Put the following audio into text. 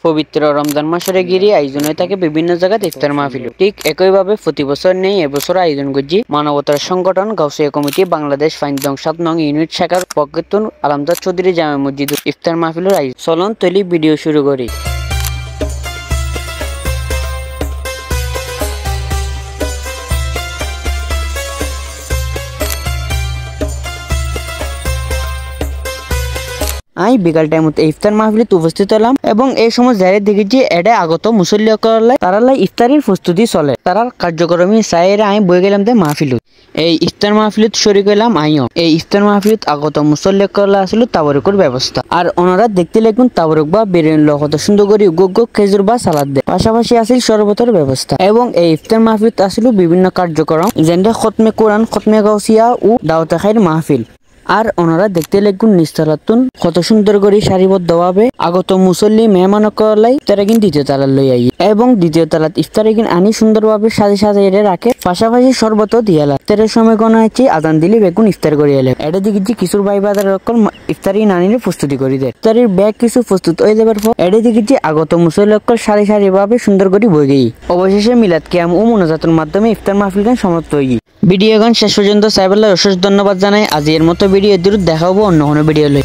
পবিত্র রমজান মাসের গিরি আয়োজন হয়ে থাকে বিভিন্ন জায়গায় ইফতার মাহফিল। ঠিক একইভাবে প্রতি বছর নেই এবছর আয়োজন করছি মানবতার সংগঠন গাউসিয়া কমিটি বাংলাদেশ ৭ নং ইউনিট শাখার পক্ষতুন আলমদার চৌধুরী জামে মসজিদ ইফতার মাহফিলের আয়োজন। চলন তৈলি ভিডিও শুরু করি। আমি বিকাল টাইমত ইফতার মাহফিলত উপস্থিত হলাম এবং এই সময় যাই দেখেছি এটা আগত মুসল্লি তারালাই ইফতারের প্রস্তুতি চলে। তারার কার্যক্রমী চাইরে আমি বই গেলাম মাহফিলত। এই ইফতার মাহফিলত শরিক হইলাম আমিও। এই ইফতার মাহফিলত আগত মুসল্লি আসলে তাবরুকের ব্যবস্থা, আর ওনারা দেখতে লাগুন তাবরুক বা বিরিয়ানি কত সুন্দর করে উগ্গ খেজুর বা সালাদ দেয়। পাশাপাশি আসিল শরবতের ব্যবস্থা এবং এই ইফতার মাহফিলত আসলে বিভিন্ন কার্যক্রম যেমন খতমে কোরআন, খতমে গাউসিয়া ও দাওয়াতে খাইর মাহফিল। আর ওনারা দেখতে লাগুন নিস্তালাতুন কত সুন্দর করে সারিবদ্ধভাবে আগত মুসল্লি মেহমান করলাই তারা কিন্তু দ্বিতীয় তালাত লই আই এবং দ্বিতীয় তালাত ইফতারে কিন্তু আনি সুন্দরভাবে সাজিয়ে রাখে। পাশাপাশি শরবতও দিয়ালা। ইফতারের সময় কোন হচ্ছে আজান দিলে বেগুন ইফতার করে এলে এটা দিকে কিছুর ভাই বাজার ইফতারি নানির প্রস্তুতি করে দেয়। ইফতারির ব্যাগ কিছু প্রস্তুত হয়ে যাবার পর এটা দিকে আগত মুসল্লি সারি ভাবে সুন্দর করে বই গই। অবশেষে মিলাদ কিয়াম ও মোনাজাতের মাধ্যমে ইফতার মাহফিল গান সমাপ্ত হয়ে গই। ভিডিও গান শেষ পর্যন্ত সাইবাল্লাহ অশেষ ধন্যবাদ জানাই। আজ এর মতো ভিডিও দূর দেখাবো অন্য কোনো ভিডিও লই।